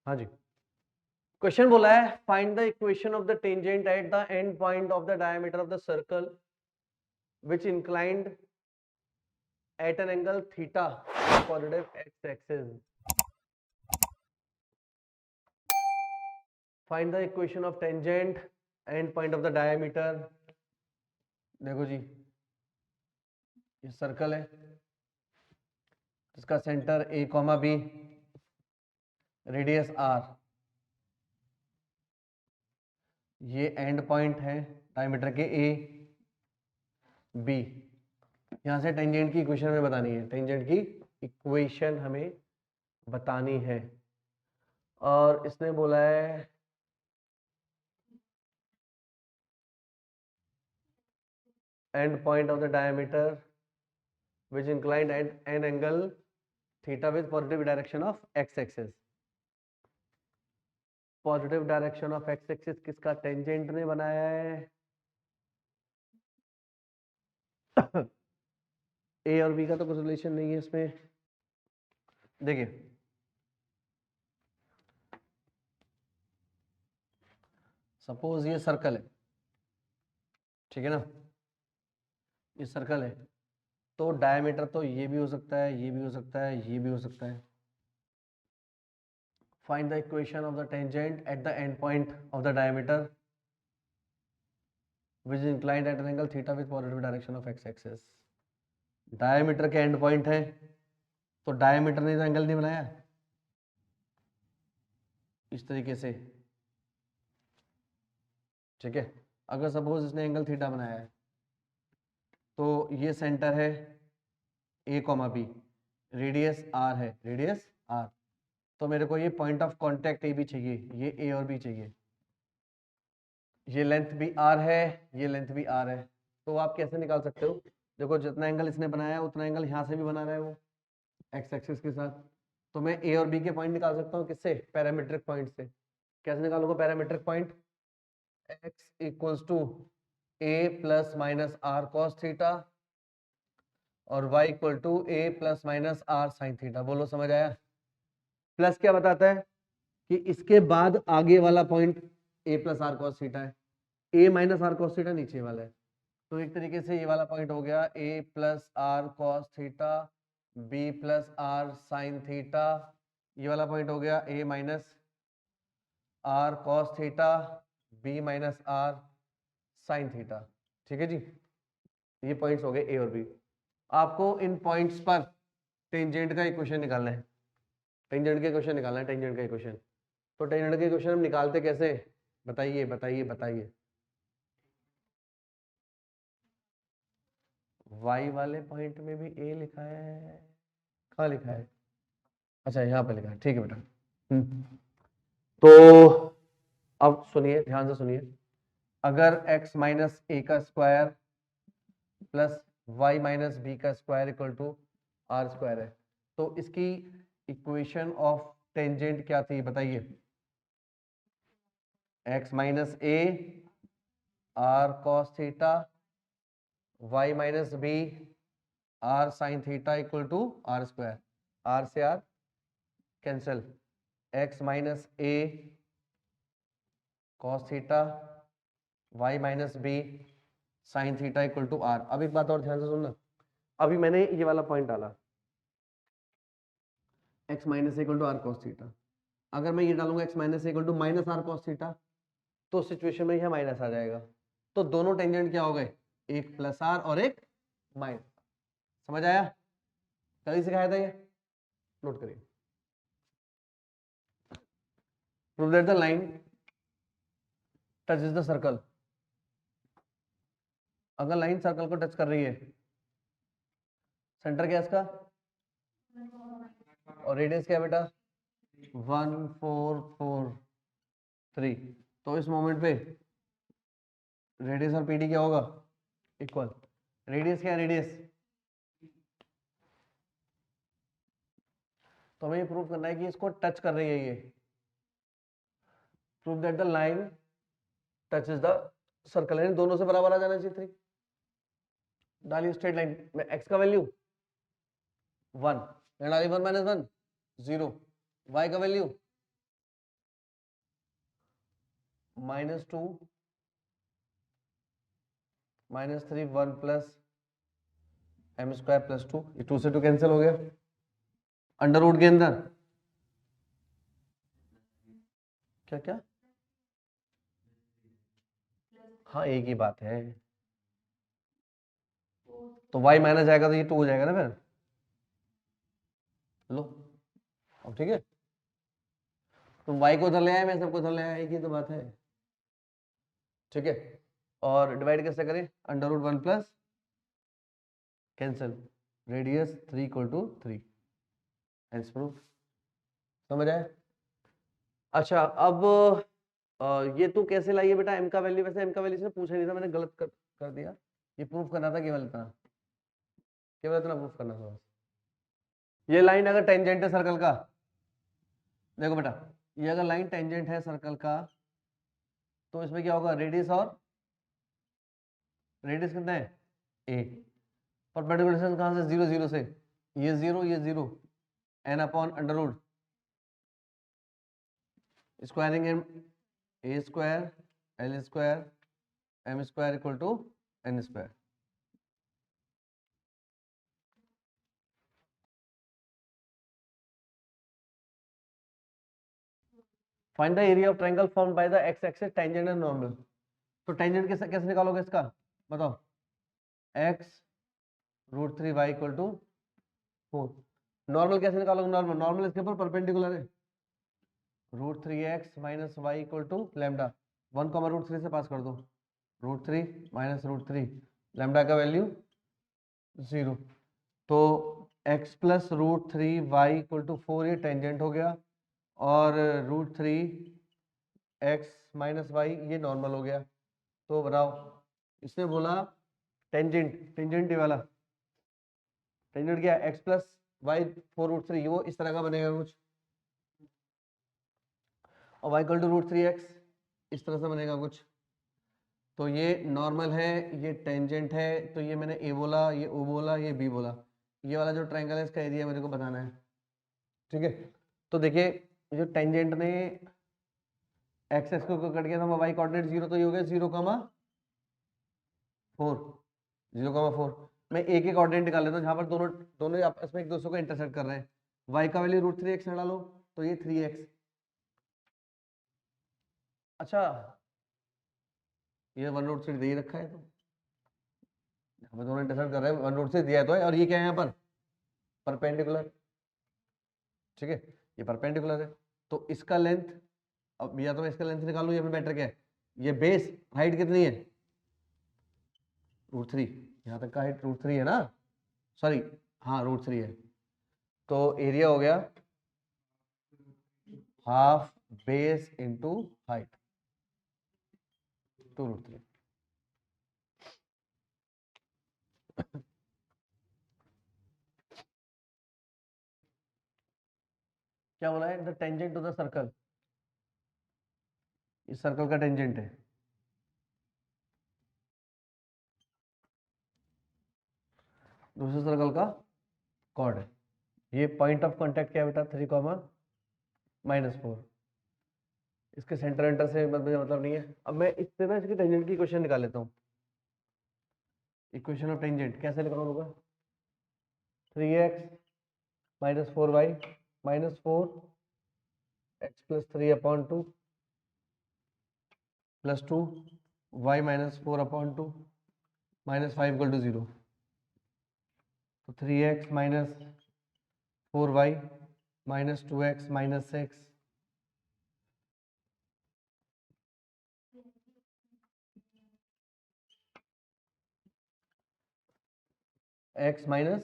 हाँ जी, क्वेश्चन बोला है find the equation of the tangent at the end point of the diameter of the circle which inclined at an angle theta positive x axis. Find the equation of tangent end point of the diameter. देखो जी, ये circle है जिसका centre a comma b, radius r, ये end point है diameter के a B. यहां से टेंजेंट की इक्वेशन हमें बतानी है, टेंजेंट की इक्वेशन हमें बतानी है. और इसने बोला है and point of the diameter which inclined at an angle theta with positive direction of x axis. Positive direction of x axis किसका? टेंजेंट ने बनाया है. ए और बी का तो कुछ रिलेशन नहीं है इसमें. देखिए, सपोज ये सर्कल है, ठीक है ना, ये सर्कल है, तो डायमीटर तो ये भी हो सकता है, ये भी हो सकता है, ये भी हो सकता है. Find the equation of the tangent at the end point of the diameter which is inclined at an angle theta with positive direction of x axis. Diameter के एंड पॉइंट है, तो डायमीटर ने तो एंगल नहीं बनाया इस तरीके से, ठीक है. अगर सपोज इसने एंगल थीटा बनाया है, तो ये सेंटर है ए कॉमा बी, रेडियस आर है, रेडियस आर. तो मेरे को ये पॉइंट ऑफ कांटेक्ट ए भी चाहिए, ये ए और बी चाहिए. ये लेंथ भी आर है, ये लेंथ भी आर है. तो आप कैसे निकाल सकते हो? देखो, जितना एंगल इसने बनाया है उतना एंगल यहाँ से भी बना रहा है वो एक्स एक्सिस के साथ. तो मैं ए और बी के पॉइंट निकाल सकता हूँ किससे? पैरामीट्रिक पॉइंट से. कैसे निकालूंगा parametric point? X equals to a plus minus are cos theta और y equal to a plus minus are sine theta. बोलो, समझ आया? प्लस क्या बताता है कि इसके बाद आगे वाला point a plus are cos theta है, a minus are cos theta नीचे वाला है. तो एक तरीके से ये वाला पॉइंट हो गया A plus are cos theta, B plus R sine theta. ये वाला पॉइंट हो गया A minus are cos theta, B minus are sine theta. ठीक है जी, ये पॉइंट्स हो गए ए और बी. आपको इन पॉइंट्स पर टेंजेंट का इक्वेशन निकालना है, टेंजेंट का इक्वेशन निकालना है, टेंजेंट का इक्वेशन. तो टेंजेंट का इक्वेशन हम निकालते कैसे? बताइए बताइए बताइए. y वाले पॉइंट में भी a लिखा है, कहाँ लिखा है? अच्छा, यहाँ पे लिखा है, ठीक है बेटा. तो अब सुनिए, ध्यान से सुनिए. अगर x माइनस ए का square plus y minus B का square equal to R square है, तो इसकी इक्वेशन ऑफ टेंजेंट क्या थी? बताइए. x minus A R cos theta, y minus B R sine theta equal to R square. R से R cancel. x minus A cos theta, y minus B sine theta equal to R. अब एक बात और ध्यान से सुनना. अभी मैंने ये वाला पॉइंट डाला x minus equal to r cos theta. अगर मैं ये डालूंगा x minus equal to minus are cos theta, तो सिचुएशन में यह माइनस आ जाएगा. तो दोनों टेंजेंट क्या हो गए? एक प्लस आर और एक माइनस. समझ आया? कल ही सिखाया था ये, नोट करिए. Prove that the line touches the circle. अगर लाइन सर्कल को टच कर रही है, सेंटर क्या है इसका और रेडियस क्या है बेटा? 1443. तो इस मोमेंट पे रेडियस और पीडी क्या होगा? इक्वल. रेडियस क्या है? रेडियस. तो हमें ये प्रूव करना है कि इसको टच कर रही है ये. Prove that the line touches the circle. यानी दोनों से बराबर आ जाना चाहिए 3. डालिए स्ट्रेट लाइन में x का वैल्यू 1, डालिए 1 माइनस 1 0, y का वैल्यू -2 -3 1 प्लस m² + 2, ये 2 से 2 कैंसिल हो गया। अंडर रूट के अंदर क्या क्या, हाँ एक ही बात है, तो y माइनस जाएगा तो ये 2 हो जाएगा ना फिर। लो अब ठीक है, तुम y को उधर ले आए, मैं सबको उधर ले आया, एक ही तो बात है। ठीक है, और डिवाइड कैसे करें, under root 1 plus cancel radius 3 = 3, hence proof. समझ आए। अच्छा अब ये तू कैसे लाई है बेटा m का वैल्यू, वैसे m का वैल्यू से पूछा नहीं था, मैंने गलत कर दिया, ये प्रूफ करना था केवल इतना, केवल इतना प्रूफ करना था बस। ये लाइन अगर टेंजेंट है सर्कल का, देखो बेटा ये अगर लाइन टेंजेंट है सर्कल का तो इसमें क्या होगा, रेडियस और रेडियस कितना है a, परपेंडिकुलर डिस्टेंस कहां से, 0 0 से, ये 0 ये 0, n upon under root squaring m a square l square m square = n square. Find the area of triangle formed by the x axis tangent and normal. तो tangent कैसे कैसे निकालोगे इसका, बताओ, x √3y = 4। नॉर्मल कैसे निकालोगे, normal normal इसके ऊपर परपेंडिकुलर है, √3x - y = लैम्डा, 1, √3 से पास कर दो, √3 - √3, लैम्डा का वैल्यू 0, तो x + √3y = 4, ये टेंजेंट हो गया, और √3x - y ये नॉर्मल हो गया। तो बताओ, इसने बोला टेंजेंट, टेंजेंट ये वाला टेंजेंट क्या है, x + y 4√3, वो इस तरह का बनेगा कुछ, और y = √3x इस तरह से बनेगा कुछ। तो ये नॉर्मल है, ये टेंजेंट है, तो ये मैंने a बोला, ये o बोला, ये b बोला, ये वाला जो ट्रायंगल है इसका एरिया मेरे को बताना है। ठीक है, तो देखिए जो टेंजेंट ने एक्स को कट किया था, y कोऑर्डिनेट 0, तो ये हो गया 0,4, 0,4। मैं एक एक कोऑर्डिनेट निकाल लेता हूँ जहाँ पर दोनों दोनों आपस में एक दूसरे को इंटरसेक्ट कर रहे हैं। y का वैल्यू √3x डालो तो ये 3x। अच्छा ये 1√3 दे ही रखा है, तो हमें दोनों इंटरसेक्ट कर रहे हैं, 1√3 दिया तो है, और ये क्या है यहाँ पर परपेंडिकुलर। ठीक है, ये परपेंडिकुलर है, तो इसका लेंथ, अब या तो मैं इसका लेंथ निकालूं या फिर बेटर क्या है, ये बेस हाइट कितनी है √3, यहाँ तक का हाइट √3 है ना, सॉरी हाँ √3 है, तो एरिया हो गया हाफ बेस इंटू हाइट 2√3। क्या बोला है, the tangent to the circle, इस सर्कल का टेंजेंट है, दूसरे सर्कल का कॉर्ड है। ये पॉइंट ऑफ कांटेक्ट क्या है बेटा, 3,-4, इसके सेंटर एंटर से मुझे मतलब नहीं है। अब मैं इससे ना इसकी टेंजेंट की इक्वेशन निकाल लेता हूँ। इक्वेशन ऑफ टेंजेंट कैसे निकालूंगा, 3x - 4y - 4x + 3/2 + 2 y - 4/2 - 5 = 0, तो 3x - 4y - 2x - 6 x minus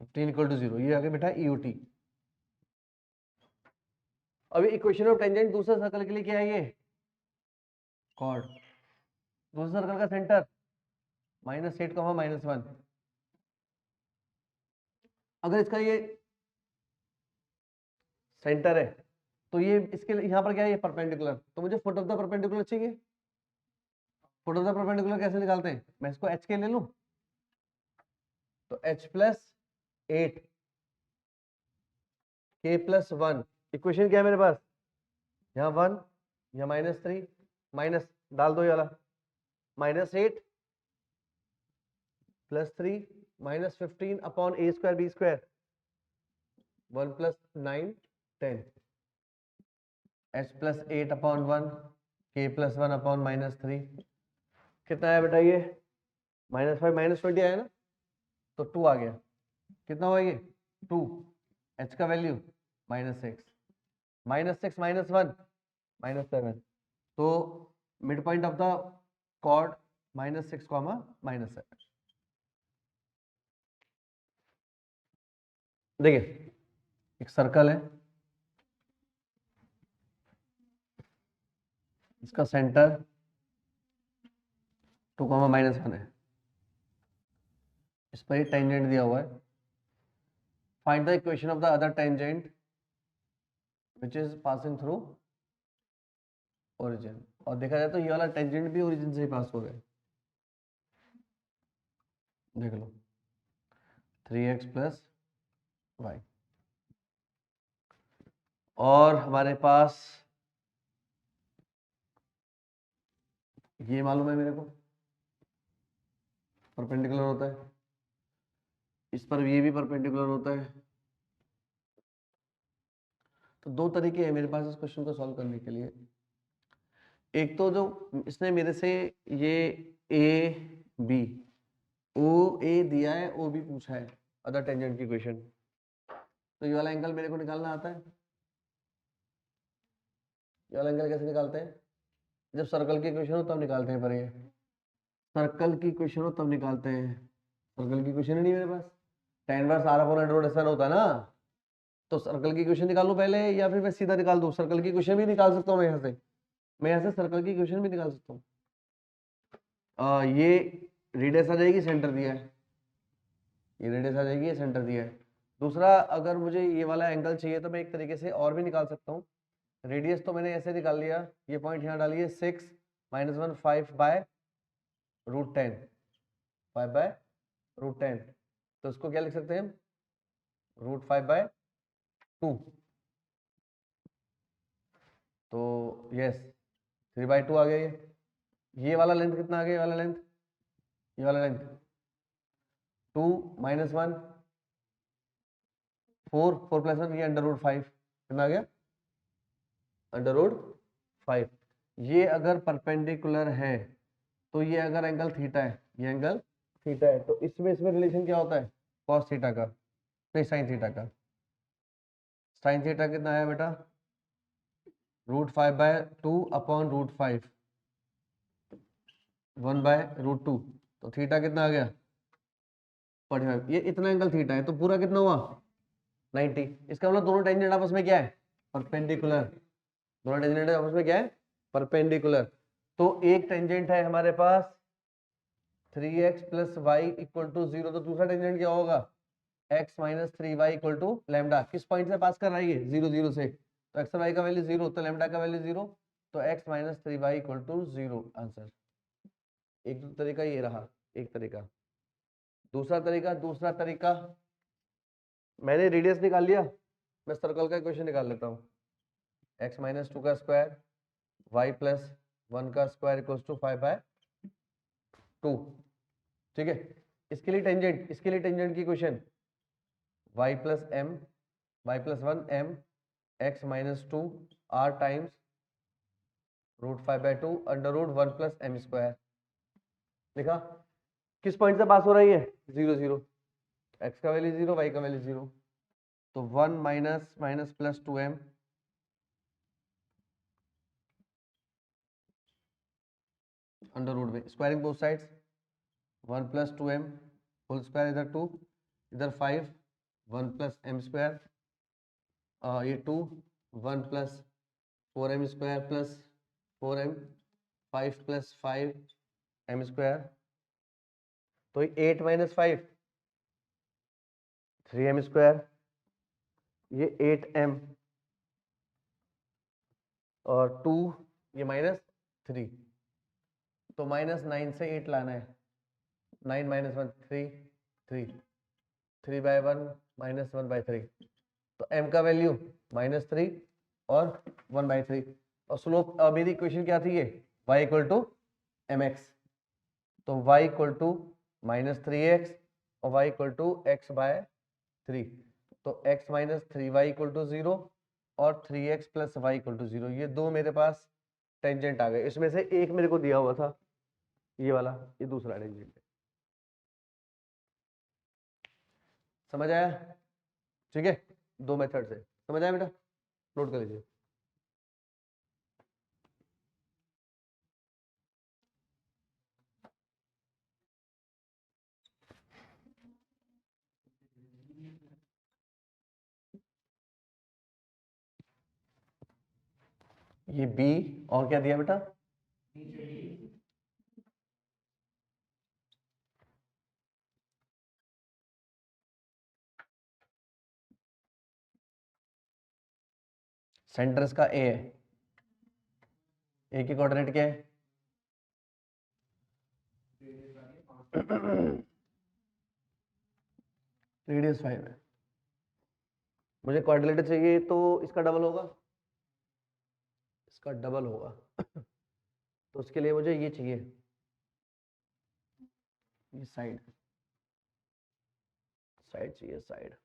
15 = 0, ये आ गया बेटा EOT। अभी इक्वेशन ऑफ टेंजेंट दूसरे सर्कल के लिए क्या है, ये कॉर्ड, दूसरे सर्कल का सेंटर -8, -1। अगर इसका ये सेंटर है तो ये इसके यहाँ पर क्या है, ये परपेंडिकुलर, तो मुझे फुट ऑफ द परपेंडिकुलर चाहिए। फुट ऑफ द परपेंडिकुलर कैसे निकालते हैं, मैं इसको h के ले लूं, तो h + 8 k+1, इक्वेशन क्या है मेरे पास, यहाँ 1, यहाँ -3, माइनस डाल दो ये वाला, -8 +3 -15 upon a² b², 1 + 9 10, h+8 upon 1, k+1 upon -3, कितना है बेटा ये, -5 -20 आया ना, तो 2 आ गया, कितना हुआ ये 2, h का वैल्यू -6, -6 -1 -7, तो mid point of the chord -6, -7। देखिए एक सर्कल है, इसका सेंटर 2, -1 है, इस पर ही टेंजेंट दिया हुआ है, find the equation of the other tangent which is passing through origin, और देखा जाए तो ये वाला टेंजेंट भी ओरिजिन से ही पास हो गए, देख लो 3x + y, और हमारे पास ये मालूम है मेरे को परपेंडिकुलर होता है, इस पर ये भी परपेंडिकुलर होता है, तो दो तरीके हैं मेरे पास इस क्वेश्चन को सॉल्व करने के लिए। एक तो जो इसने मेरे से ये ए बी ओ ए दिया है, ओ बी पूछा है अदर टेंजेंट की क्वेश्चन, तो ये वाला एंगल मेरे को निकालना आता है। ये वाला एंगल कैसे निकालते हैं, जब सर्कल की क्वेश्चन हो तब निकालते हैं, पर ये सर्कल की क्वेश्चन हो तब निकालते हैं, सर्कल की क्वेश्चन ही नहीं मेरे पास, tan inverse r upon √SN होता है ना, तो सर्कल की क्वेश्चन निकाल लूं पहले, या फिर मैं सीधा निकाल दूं, सर्कल की क्वेश्चन भी निकाल सकता हूँ मैं यहाँ से, मैं यहाँ से सर्कल की क्वेश्चन भी निकाल सकता हूँ। ये रेडियस आ जाएगी, सेंटर दिया है, ये रेडियस आ जाएगी, ये सेंटर दिया है। दूसरा, अगर मुझे ये वाला एंगल चाहिए तो मैं एक तरीके से और भी निकाल सकता हूँ, रेडियस तो मैंने ऐसे निकाल लिया, ये पॉइंट यहाँ डालिए 6 - 1 5/√10, 5/√10, तो इसको क्या लिख सकते हैं हम, √5/2, तो यस 3/2 आ गया ये वाला लेंथ कितना आ गया, ये वाला लेंथ, ये वाला लेंथ 2 - 1 4 4 + 1, ये √5, कितना आ गया, √5। ये अगर परपेंडिकुलर है तो ये अगर एंगल थीटा है, ये एंगल थीटा है, तो इसमें रिलेशन क्या होता है, cos थीटा का, नहीं sin थीटा का, sin थीटा कितना है बेटा, √5/2 अपॉन √5, 1/√2, तो थीटा कितना आ गया 45, ये इतना एंगल थीटा है, तो पूरा कितना हुआ 90, इसका मतलब दोनों टेंजेंट आपस में क्या है, परपेंडिकुलर, दोनों टेंजेंट आपस में क्या है, परपेंडिकुलर, तो एक टेंजेंट है हमारे पास 3x + y = 0, तो दूसरा टेंजेंट क्या होगा, x - 3y = लैम्डा, किस पॉइंट से पास कर रहा है ये 0 0 से, तो x और y का वैल्यू 0, तो लैम्डा का वैल्यू 0, तो x - 3y = 0 आंसर। एक तो तरीका ये रहा, एक तरीका। दूसरा तरीका मैंने रेडियस निकाल लिया, मैं सर्कल का इक्वेशन निकाल लेता हूँ, x - 2 का स्क्वायर y + 1 का स्क्वायर = 5/2, ठीक है। इसके लिए टेंजेंट की equation y + m, y + 1 m, x - 2 r times √5/2 √1 + m², लिखा, किस पॉइंट से पास हो रही है 0 0, x का वैल्यू 0, y का वैल्यू 0, तो 1 - +2m √ में squaring both sides, 1 + 2m whole square, इधर 2, इधर 5, 1 + m², ये 2, 1 + 4m² + 4m, 5 + 5m², तो 8 - 5 3m², ये 8m, और 2 ये -3, तो -9 से 8 लाना है, 9 - 1 3 3 3/1 - 1/3, तो m का वैल्यू -3 और 1/3, और स्लोप मेरी इक्वेशन क्या थी ये y इक्वल टू mx, तो y इक्वल टू -3x और y इक्वल टू x/3, तो x - 3y इक्वल टू 0 और 3x plus Y equal to 0, ये दो मेरे पास टेंजेंट आ गए। इसमें से एक मेरे को दिया हुआ था ये वाला, ये दूसरा टेंजेंट है। समझ आया? ठीक है, दो मेथड से समझ आया बेटा, नोट कर लीजिए। ये बी और क्या दिया बेटा? सेंटर इसका ए है, ए की कोऑर्डिनेट क्या है? रेडियस 5 है, मुझे क्वाड्रिलेटर चाहिए तो इसका डबल होगा, इसका डबल होगा तो उसके लिए मुझे ये चाहिए, ये साइड चाहिए, साइड।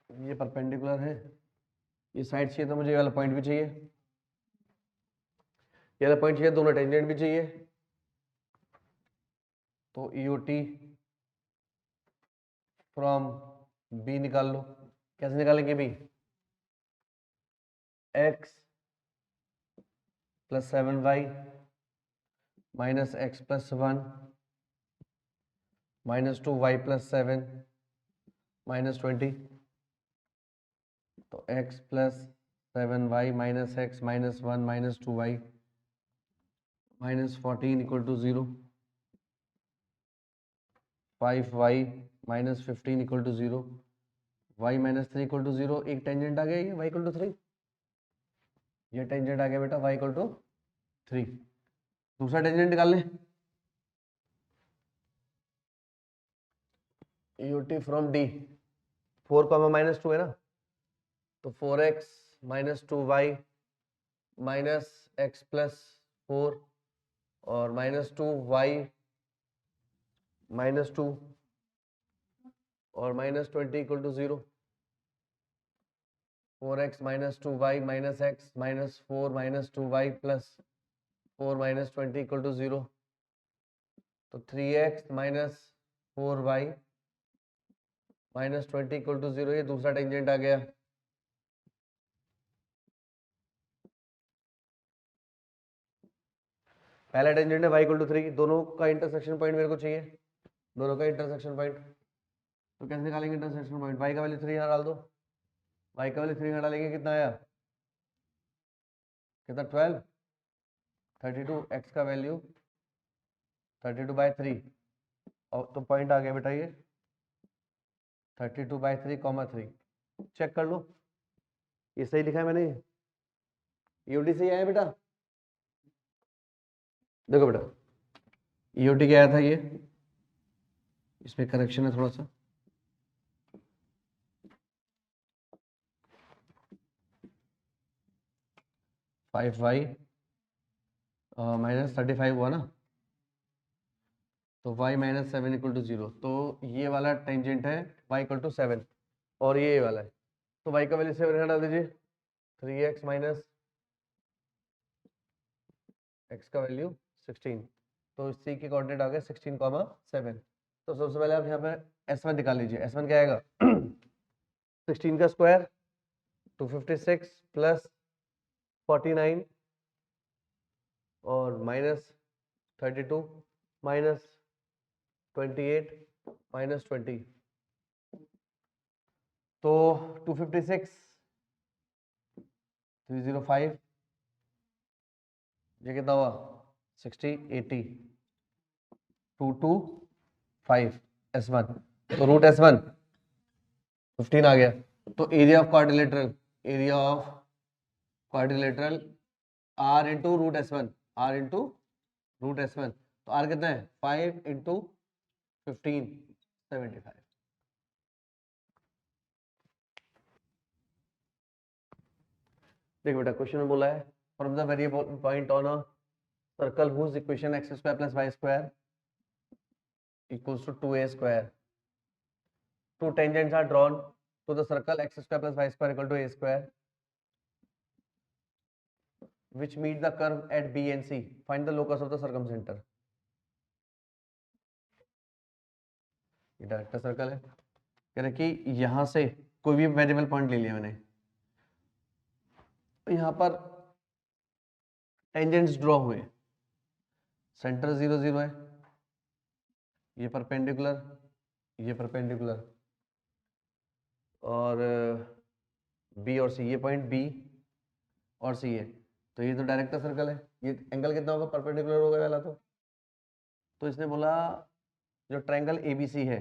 ये परपेंडिकुलर है, ये साइड चाहिए, तो मुझे ये वाला पॉइंट भी चाहिए, ये वाला पॉइंट चाहिए, दोनों टेंजेंट भी चाहिए। तो EOT फ्रॉम बी निकाल लो। कैसे निकालेंगे b? x plus 7y minus x plus 1 minus 2y plus 7 minus 20, तो x plus 7y minus x minus 1 minus 2y minus 14 equal to 0, 5y minus 15 equal to 0, y minus 3 equal to 0। एक tangent आ गया ये y equal to 3, ये tangent आ गया बेटा y equal to 3। दूसरा tangent निकाल लें, EOT फ्रॉम D, 4 -2 है ना, तो 4x minus 2y minus x plus 4 और माइनस 2y माइनस 2 और minus 20 equal to 0, 4x minus 2y minus x minus 4 minus 2y plus 4 minus 20 equal to 0, तो 3x minus 4y minus 20 equal to 0, ये दूसरा tangent आ गया। पहला tangent है y equal to 3, दोनों का इंटरसेक्शन पॉइंट मेरे को चाहिए, दोनों का इंटरसेक्शन पॉइंट। तो कैसे निकालेंगे इंटरसेक्शन पॉइंट? y का वैल्यू 3 यहाँ डाल दो, y का वैल्यू 3 यहाँ डालेंगे, कितना आया? कितना? 12, 32, x का वैल्यू 32/3, और तो पॉइंट आ गया बेटा ये 32/3, 3। चेक कर लो, ये सही लिखा है मैंने, EOT सही आया बेटा? देखो बेटा EOT क्या आया था, ये इसमें करेक्शन है थोड़ा सा, y माइनस 35 हुआ ना, तो y माइनस 7 इक्वल टू 0, तो ये वाला टेंजेंट है y इक्वल टू 7 और ये वाला है, तो y का वैल्यू 7 यहाँ डाल दीजिए, 3x माइनस x का वैल्यू 16, तो c की कोऑर्डिनेट आ गया 16,7। तो सबसे पहले आप यहाँ पे S1 निकाल लीजिए, S1 क्या आएगा 16 का स्क्वायर 256 प्लस 49 और माइनस 32 माइनस 28 माइनस 20, तो 256 305, ये कितना हुआ 60 80 225 S1, तो रूट S1 15 आ गया। तो area of quadrilateral, area of quadrilateral R into root S1, R into root S1, तो R कितना है 5 इंटू 15 75। देखो बेटा क्वेश्चन में बोला है from the variable point on a circle whose equation x square plus y square equals to 2a square, two tangents are drawn to the circle x square plus y square equal to a square which meet the curve at B and C. Find the locus of the circumcenter. ये director circle है, कह रहे कि यहां से कोई भी variable point ले लिया मैंने, यहां पर टेंजेंट्स ड्रॉ हुए, सेंटर 0 0 है, ये परपेंडिकुलर, ये परपेंडिकुलर, और बी और सी, ये पॉइंट बी और सी है, तो ये तो डायरेक्टर सर्कल है। ये एंगल कितना होगा, परपेंडिकुलर होगा वाला। तो इसने बोला जो ट्रायंगल एबीसी है,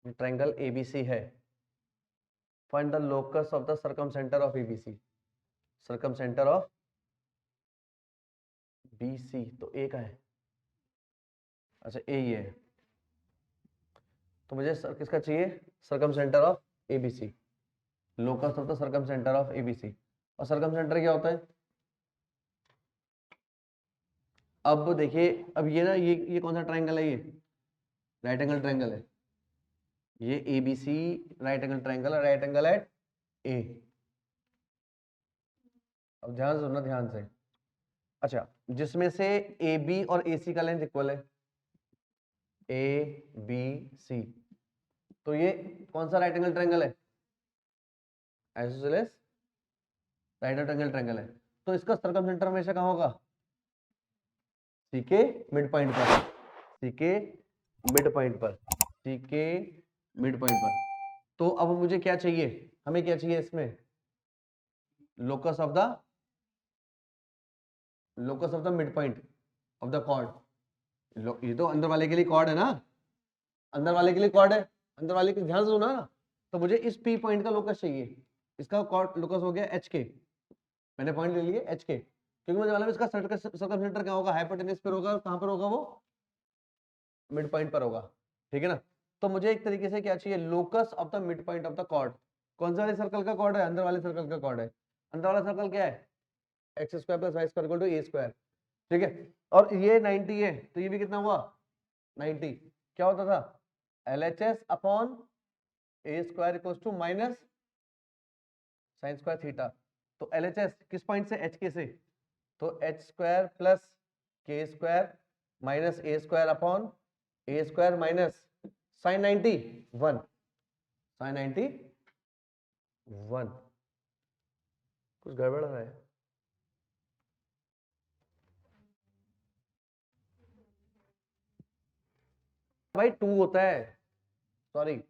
ट्रायंगल एबीसी है, find the locus of the circumcentre of ABC, circumcentre of BC, तो ए का है, अच्छा ए ये है, तो मुझे किसका चाहिए, circumcentre of ABC, locus of the circumcentre of ABC. और सर्कमसेंटर क्या होता है, अब देखिए, अब ये ना, ये कौन सा ट्रायंगल है, ये राइट एंगल ट्रायंगल है, ये एबीसी राइट एंगल ट्रायंगल है, राइट एंगल एट ए। अब ध्यान से सुनना, ध्यान से, अच्छा जिसमें से ए बी और ए सी का लेंथ इक्वल है, ए बी सी, तो ये कौन सा राइट एंगल ट्रायंगल है, आइसोसेलेस राइट एंगल ट्रायंगल है, तो इसका सर्कमसेंटर हमेशा कहाँ होगा, सी के मिड पॉइंट पर, सी के मिड पॉइंट पर, सी के मिड पॉइंट पर। तो अब मुझे क्या चाहिए, हमें क्या चाहिए इसमें, locus of the mid point of the chord. ये तो अंदर वाले के लिए कॉर्ड है ना, अंदर वाले के लिए कॉर्ड है, अंदर वाले के ध्यान से सुना ना, तो मुझे इस पी पॉइंट का लोकस चाहिए, इसका कॉर्ड लोकस हो गया एच के, मैंने पॉइंट ले लिए एच के, क्योंकि मुझे मालूम है इसका सर्कमसेंटर क्या होगा, हाइपोटेन्यूज पर होगा, कहां पर होगा वो, मिड पॉइंट पर होगा, ठीक है ना। तो मुझे एक तरीके से क्या चाहिए, locus of the mid point of the chord. कौन सा वाले सर्कल का कॉर्ड है, अंदर वाले सर्कल का कॉर्ड है, अंदर वाला सर्कल क्या है, x square plus y square equal to a square, ठीक है। और ये 90 है, तो ये भी कितना हुआ 90, क्या होता था LHS upon a square equal to minus sine square theta. तो LHS किस पॉइंट से, एच के से, तो h square plus k square minus a square upon a square minus sine 90 1, sine 90 1, कुछ गड़बड़ है भाई, 2 होता है, सॉरी,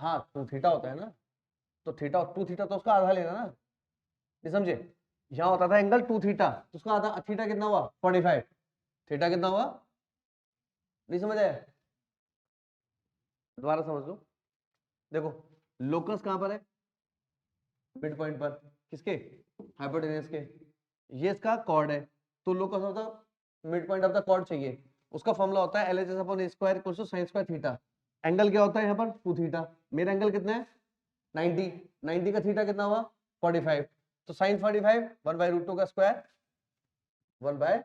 हाँ 2 थीटा होता है ना, तो थीटा 2 थीटा तो उसका आधा लेना ना, नहीं समझे, यहाँ होता था एंगल 2 थीटा, तो उसका आधा, थीटा कितना हुआ 45, थीटा कितना हुआ, नहीं समझ आया, दोबारा समझ लो, देखो लोकस कहां पर है, मिड पॉइंट पर, किसके, हाइपोटेन्यूज के, ये इसका कॉर्ड है, तो locus of the mid point of the chord चाहिए, उसका फॉर्मूला होता है LHS upon a square equals to sine square theta. Angle क्या होता है यहाँ पर 2 थीटा, मेरा एंगल कितना है 90, 90 का थीटा कितना हुआ 45, तो साइन 45 1 बाय रूट 2 का स्क्वायर 1 बाय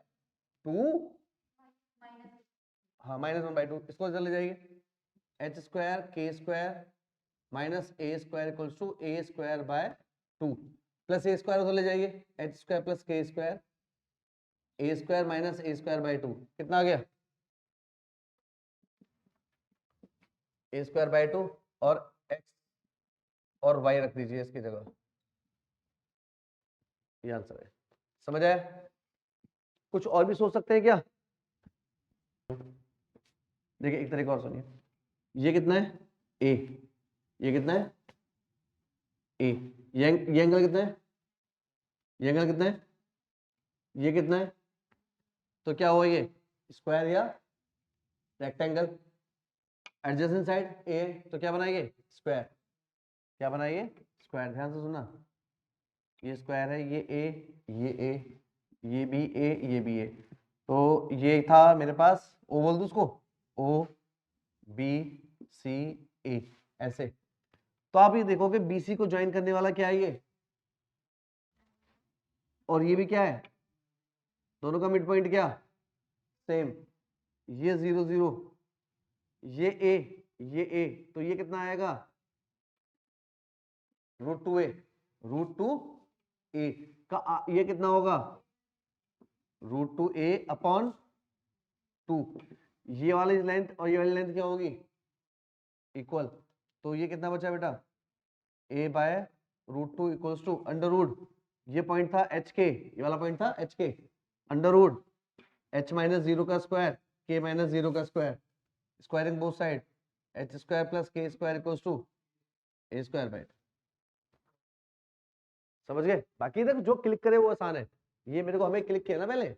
2, हाँ माइनस 1 बाय 2, इसको चले जाइए, h square k square minus a square equals to a square by 2 plus a square उधर ले जाइए, h square plus k square, a square minus a square by 2 कितना आ गया, ए स्क्वायर बाय 2, और एक्स और वाई रख दीजिए इसकी जगह, ये आंसर है, समझ आया। कुछ और भी सोच सकते हैं क्या, देखिए एक तरीका और सुनिए, ये कितना है ए, ये कितना है ए, ये एंगल कितना है, ये एंगल कितना है, ये कितना है, तो क्या हुआ ये स्क्वायर या रेक्टेंगल, एडजेसेंट साइड ए, तो क्या बनाएंगे स्क्वायर, क्या बनाइए स्क्वायर, ध्यान से सुना, ये स्क्वायर है, ये ए, ये ए, ये भी ए, ये भी ए, तो ये था मेरे पास, ओ बोल दो उसको, ओ बी सी ए, ऐसे, तो आप ये देखोगे BC को ज्वाइन करने वाला क्या है ये, और ये भी क्या है, दोनों का मिड पॉइंट क्या सेम, ये 0 0, ये ए, तो ये कितना आएगा √2a, √2a का ये कितना होगा √2a अपॉन 2, ये वाली लेंथ और ये वाली लेंथ क्या होगी इक्वल, तो ये कितना बचा बेटा a by √2 equals to under root, ये पॉइंट था h के, ये वाला पॉइंट था h के, अंडर रूट h माइनस 0 का स्क्वायर k माइनस 0 का square, squaring both side, h square plus k square equals to a square by, समझ गए। बाकी देखो जो क्लिक करे वो आसान है, ये मेरे को हमें क्लिक किया ना पहले,